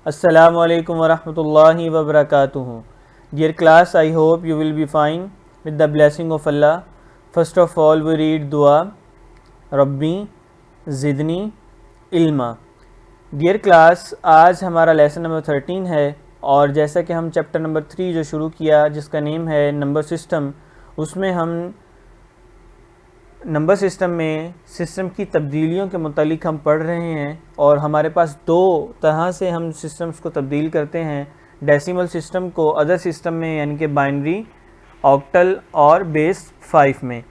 Assalamualaikum warahmatullahi wabarakatuh. Dear class, I hope you will be fine with the blessing of Allah. First of all, we read dua, Rabbi Zidni Ilma. Dear class, आज हमारा lesson number 13 है और जैसा कि हम chapter number 3 जो शुरू किया जिसका नेम है नंबर सिस्टम, उसमें हम नंबर सिस्टम में सिस्टम की तब्दीलियों के मुतालिक हम पढ़ रहे हैं और हमारे पास दो तरह से हम सिस्टम्स को तब्दील करते हैं, डेसिमल सिस्टम को अदर सिस्टम में यानी कि बाइनरी, ऑक्टल और बेस 5 में।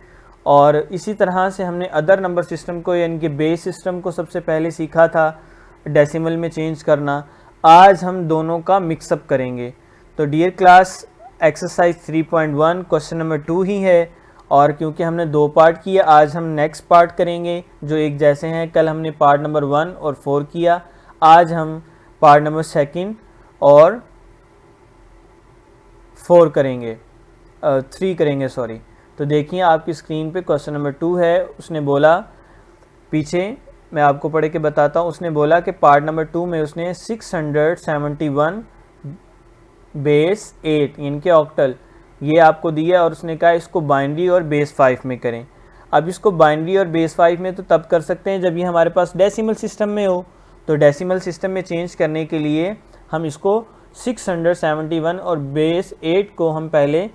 और इसी तरह से हमने अदर नंबर सिस्टम को यानी कि बेस सिस्टम को सबसे पहले सीखा था डेसिमल में चेंज करना। आज हम दोनों का मिक्सअप करेंगे। तो dear class, exercise 3.1 question number 2 ही है और क्योंकि हमने दो पार्ट किया, आज हम नेक्स्ट पार्ट करेंगे जो एक जैसे हैं। कल हमने पार्ट नंबर 1 और 4 किया, आज हम पार्ट नंबर 2 और 4 करेंगे, 3 करेंगे सॉरी। तो देखिए आपकी स्क्रीन पे क्वेश्चन नंबर 2 है। उसने बोला, पीछे मैं आपको पढ़ के बताता हूँ। उसने बोला कि पार्ट नंबर 2 में उसने 671 बेस 8 यानी कि ऑक्टल ये आपको दिया और उसने कहा इसको बाइनरी और बेस 5 में करें। अब इसको बाइनरी और बेस 5 में तो तब कर सकते हैं जब ये हमारे पास डेसिमल सिस्टम में हो। तो डेसिमल सिस्टम में चेंज करने के लिए हम इसको 671 और बेस 8 को हम पहले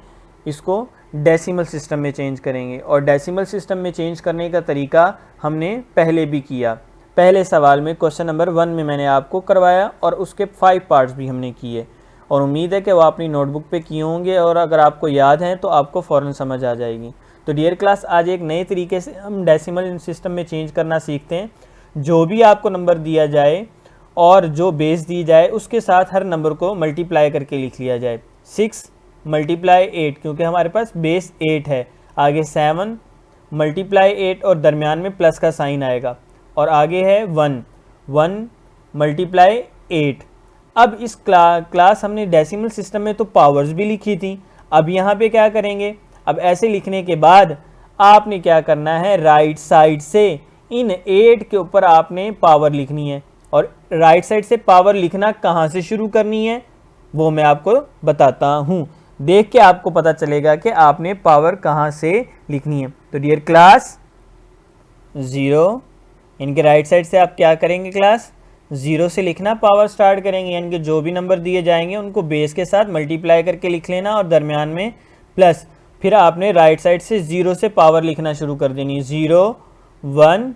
इसको डेसिमल सिस्टम में चेंज करेंगे। और डेसिमल सिस्टम में चेंज करने का तरीका हमने पहले भी किया, पहले सवाल में क्वेश्चन नंबर 1 में मैंने आपको करवाया और उसके 5 पार्ट्स भी हमने किए और उम्मीद है कि वो अपनी नोटबुक पे किए होंगे और अगर आपको याद हैं तो आपको फ़ौरन समझ आ जाएगी। तो डियर क्लास, आज एक नए तरीके से हम डेसिमल सिस्टम में चेंज करना सीखते हैं। जो भी आपको नंबर दिया जाए और जो बेस दी जाए उसके साथ हर नंबर को मल्टीप्लाई करके लिख लिया जाए। 6 मल्टीप्लाई 8 क्योंकि हमारे पास बेस 8 है, आगे 7 मल्टीप्लाई 8 और दरमियान में प्लस का साइन आएगा और आगे है 1 मल्टीप्लाई 8। अब इस क्लास हमने डेसिमल सिस्टम में तो पावर्स भी लिखी थी। अब यहाँ पे क्या करेंगे, अब ऐसे लिखने के बाद आपने क्या करना है, राइट साइड से इन 8 के ऊपर आपने पावर लिखनी है। और राइट साइड से पावर लिखना कहाँ से शुरू करनी है वो मैं आपको बताता हूँ, देख के आपको पता चलेगा कि आपने पावर कहाँ से लिखनी है। तो डियर क्लास, 0 इनके राइट साइड से आप क्या करेंगे क्लास, 0 से लिखना पावर स्टार्ट करेंगे, यानी कि जो भी नंबर दिए जाएंगे उनको बेस के साथ मल्टीप्लाई करके लिख लेना और दरमियान में प्लस। फिर आपने राइट साइड से 0 से पावर लिखना शुरू कर देनी, 0 1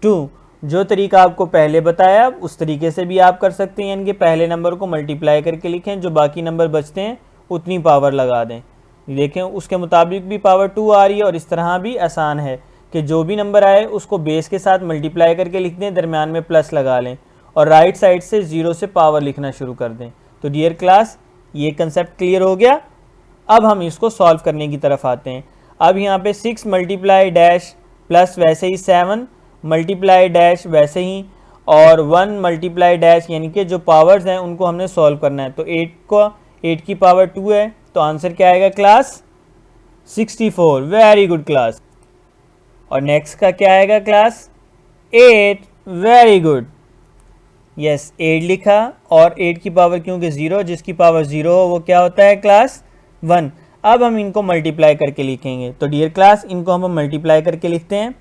2। जो तरीका आपको पहले बताया उस तरीके से भी आप कर सकते हैं, यानी कि पहले नंबर को मल्टीप्लाई करके लिखें, जो बाकी नंबर बचते हैं उतनी पावर लगा दें। देखें उसके मुताबिक भी पावर 2 आ रही है और इस तरह भी आसान है कि जो भी नंबर आए उसको बेस के साथ मल्टीप्लाई करके लिख दें, दरमियान में प्लस लगा लें और राइट साइड से 0 से पावर लिखना शुरू कर दें। तो डियर क्लास, ये कंसेप्ट क्लियर हो गया। अब हम इसको सॉल्व करने की तरफ आते हैं। अब यहाँ पे 6 मल्टीप्लाई डैश प्लस वैसे ही 7 मल्टीप्लाई डैश वैसे ही और 1 मल्टीप्लाई डैश, यानी कि जो पावर्स हैं उनको हमने सॉल्व करना है। तो 8 की पावर 2 है तो आंसर क्या आएगा क्लास, 64। Very good class. और नेक्स्ट का क्या आएगा क्लास, 8। वेरी गुड, यस 8 लिखा और 8 की पावर क्योंकि 0, जिसकी पावर 0 हो वो क्या होता है क्लास, 1। अब हम इनको मल्टीप्लाई करके लिखेंगे। तो डियर क्लास, इनको हम मल्टीप्लाई करके लिखते हैं।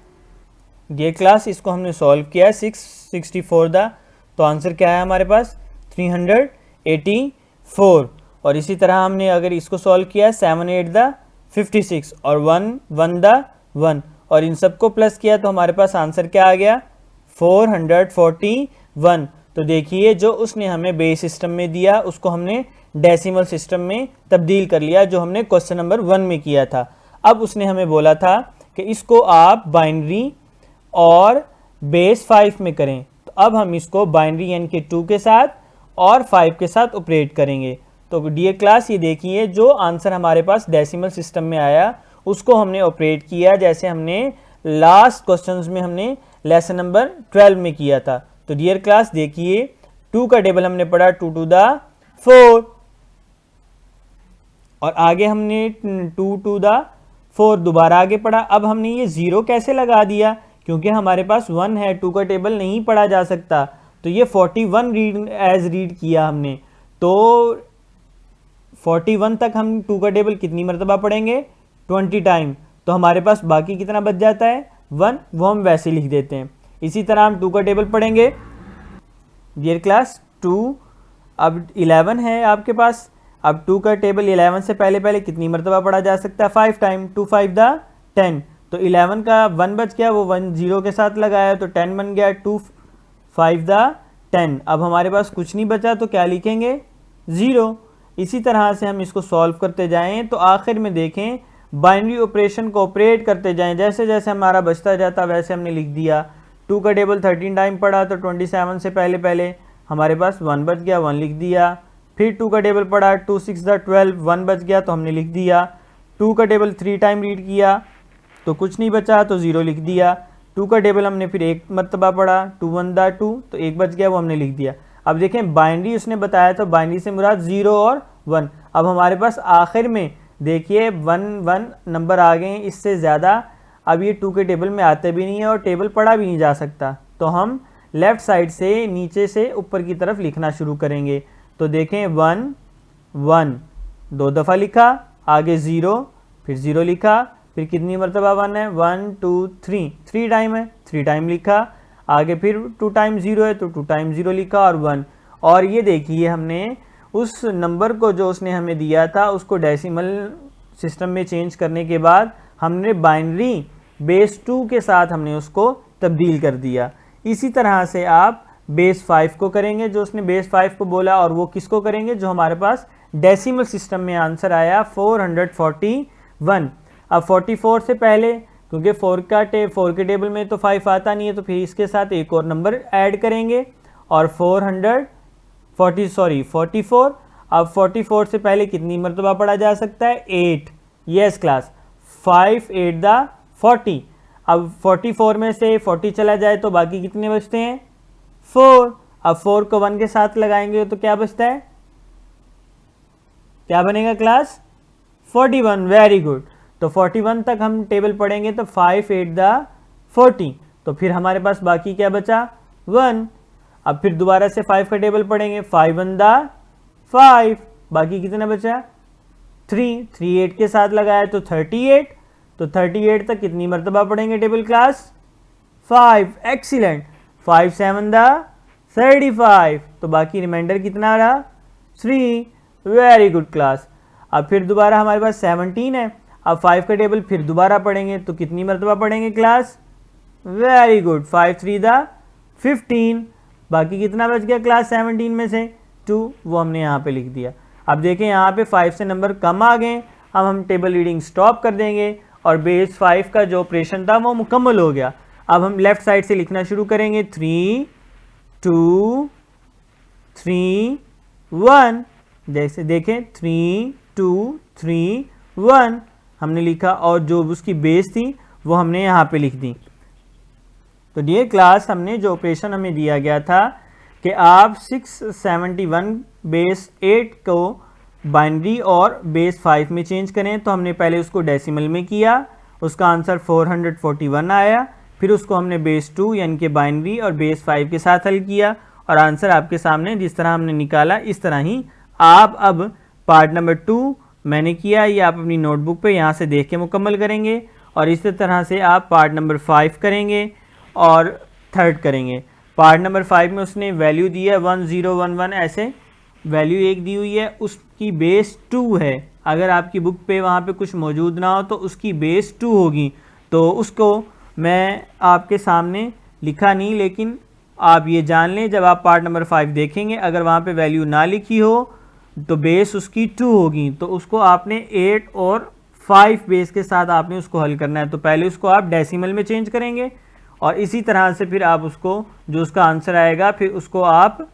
डियर क्लास, इसको हमने सॉल्व किया 664 दा, तो आंसर क्या है हमारे पास, 384। और इसी तरह हमने अगर इसको सॉल्व किया 7 8 दा 56 और 1 दा 1 और इन सबको प्लस किया तो हमारे पास आंसर क्या आ गया, 441। तो देखिए जो उसने हमें बेस सिस्टम में दिया उसको हमने डेसिमल सिस्टम में तब्दील कर लिया, जो हमने क्वेश्चन नंबर 1 में किया था। अब उसने हमें बोला था कि इसको आप बाइनरी और बेस 5 में करें। तो अब हम इसको बाइनरी यानी कि 2 के साथ और 5 के साथ ऑपरेट करेंगे। तो डियर क्लास, ये देखिए जो आंसर हमारे पास डेसिमल सिस्टम में आया उसको हमने ऑपरेट किया जैसे हमने लास्ट क्वेश्चंस में हमने लेसन नंबर 12 में किया था। तो डियर क्लास देखिए 2 का टेबल हमने पढ़ा 2 टू द 4 और आगे हमने 2 टू द 4 दोबारा आगे पढ़ा। अब हमने ये 0 कैसे लगा दिया, क्योंकि हमारे पास 1 है, 2 का टेबल नहीं पढ़ा जा सकता। तो ये 41 रीड किया हमने, तो 41 तक हम 2 का टेबल कितनी मरतबा पढ़ेंगे? 20 टाइम। तो हमारे पास बाकी कितना बच जाता है? 1, वो हम वैसे लिख देते हैं। इसी तरह हम 2 का टेबल पढ़ेंगे। डियर क्लास 2, अब 11 है आपके पास। अब 2 का टेबल 11 से पहले पहले कितनी मरतबा पढ़ा जा सकता है? 5 टाइम। 2 5 दा 10। तो 11 का 1 बच गया, वो 1 0 के साथ लगाया तो 10 बन गया। 2 5 दा 10। अब हमारे पास कुछ नहीं बचा तो क्या लिखेंगे? 0। इसी तरह से हम इसको सॉल्व करते जाएं तो आखिर में देखें बाइनरी ऑपरेशन को ऑपरेट करते जाएं, जैसे जैसे हमारा बचता जाता वैसे हमने लिख दिया। 2 का टेबल 13 टाइम पढ़ा तो 27 से पहले पहले हमारे पास 1 बच गया, 1 लिख दिया। फिर 2 का टेबल पढ़ा, 2 6 दा 12, 1 बच गया तो हमने लिख दिया। 2 का टेबल 3 टाइम रीड किया तो कुछ नहीं बचा तो 0 लिख दिया। 2 का टेबल हमने फिर एक मरतबा पढ़ा, 2 1 दा 2, तो 1 बच गया, वो हमने लिख दिया। अब देखें बाइनरी उसने बताया तो बाइनरी से मुराद 0 और 1। अब हमारे पास आखिर में देखिए 1 1 नंबर आ गए, इससे ज़्यादा अब ये 2 के टेबल में आते भी नहीं है और टेबल पढ़ा भी नहीं जा सकता। तो हम लेफ़्ट साइड से नीचे से ऊपर की तरफ लिखना शुरू करेंगे। तो देखें 1 1 2 दफ़ा लिखा, आगे 0, फिर 0 लिखा, फिर कितनी मरतबा 1 है? 1 2 3, 3 टाइम है, 3 टाइम लिखा, आगे फिर 2 टाइम 0 है तो 2 टाइम 0 लिखा और 1। और ये देखिए हमने उस नंबर को जो उसने हमें दिया था उसको डेसिमल सिस्टम में चेंज करने के बाद हमने बाइनरी बेस 2 के साथ हमने उसको तब्दील कर दिया। इसी तरह से आप बेस 5 को करेंगे जो उसने बेस 5 को बोला, और वो किसको करेंगे? जो हमारे पास डेसिमल सिस्टम में आंसर आया 441। अब 44 से पहले, क्योंकि 4 के टेबल में तो 5 आता नहीं है, तो फिर इसके साथ एक और नंबर ऐड करेंगे और 44। अब 44 से पहले कितनी मरतबा पढ़ा जा सकता है? 8। यस क्लास, 5 8 दा 40। अब 44 में से 40 चला जाए तो बाकी कितने बचते हैं? 4। अब 4 को 1 के साथ लगाएंगे तो क्या बचता है? क्या बनेगा क्लास? 41। Very good. तो 41 तक हम टेबल पढ़ेंगे तो 5 8 दा 40। तो फिर हमारे पास बाकी क्या बचा? 1। अब फिर दोबारा से 5 का टेबल पढ़ेंगे, 5 1 दा 5, बाकी कितना बचा? 3 3 8 के साथ लगाया तो 38। तो 38 तक कितनी मरतबा पढ़ेंगे टेबल क्लास? 5। एक्सीलेंट। 5 7 दा 35, तो बाकी रिमाइंडर कितना रहा? 3। Very good class. अब फिर दोबारा हमारे पास 17 है। अब 5 का टेबल फिर दोबारा पढ़ेंगे तो कितनी मरतबा पढ़ेंगे क्लास? वेरी गुड, 5 3 दा 15, बाकी कितना बच गया क्लास 17 में से? 2, वो हमने यहाँ पे लिख दिया। अब देखें यहाँ पे 5 से नंबर कम आ गए। अब हम टेबल रीडिंग स्टॉप कर देंगे और बेस 5 का जो ऑपरेशन था वो मुकम्मल हो गया। अब हम लेफ़्ट साइड से लिखना शुरू करेंगे, 3 2 3 1। जैसे देखें 3 2 3 1 हमने लिखा और जो उसकी बेस थी वो हमने यहाँ पे लिख दी। तो डियर क्लास, हमने जो ऑपरेशन हमें दिया गया था कि आप 671 बेस 8 को बाइनरी और बेस 5 में चेंज करें, तो हमने पहले उसको डेसिमल में किया, उसका आंसर 441 आया। फिर उसको हमने बेस 2 यानी कि बाइनरी और बेस 5 के साथ हल किया और आंसर आपके सामने जिस तरह हमने निकाला इस तरह ही आप अब पार्ट नंबर 2 मैंने किया, ये आप अपनी नोटबुक पे यहाँ से देख के मुकम्मल करेंगे और इसी तरह से आप पार्ट नंबर 5 करेंगे और थर्ड करेंगे। पार्ट नंबर 5 में उसने वैल्यू दी है 1011, ऐसे वैल्यू एक दी हुई है, उसकी बेस 2 है। अगर आपकी बुक पे वहाँ पे कुछ मौजूद ना हो तो उसकी बेस 2 होगी, तो उसको मैं आपके सामने लिखा नहीं, लेकिन आप ये जान लें जब आप पार्ट नंबर 5 देखेंगे अगर वहाँ पे वैल्यू ना लिखी हो तो बेस उसकी 2 होगी, तो उसको आपने 8 और 5 बेस के साथ आपने उसको हल करना है। तो पहले उसको आप डेसिमल में चेंज करेंगे और इसी तरह से फिर आप उसको जो उसका आंसर आएगा फिर उसको आप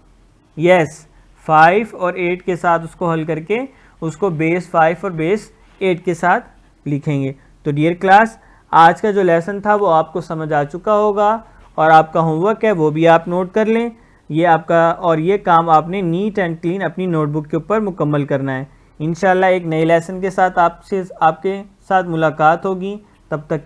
5 और 8 के साथ उसको हल करके उसको बेस 5 और बेस 8 के साथ लिखेंगे। तो डियर क्लास, आज का जो लेसन था वो आपको समझ आ चुका होगा और आपका होमवर्क है वो भी आप नोट कर लें। ये आपका और ये काम आपने नीट एंड क्लीन अपनी नोटबुक के ऊपर मुकम्मल करना है। इंशाल्लाह एक नए लेसन के साथ आपके साथ मुलाकात होगी, तब तक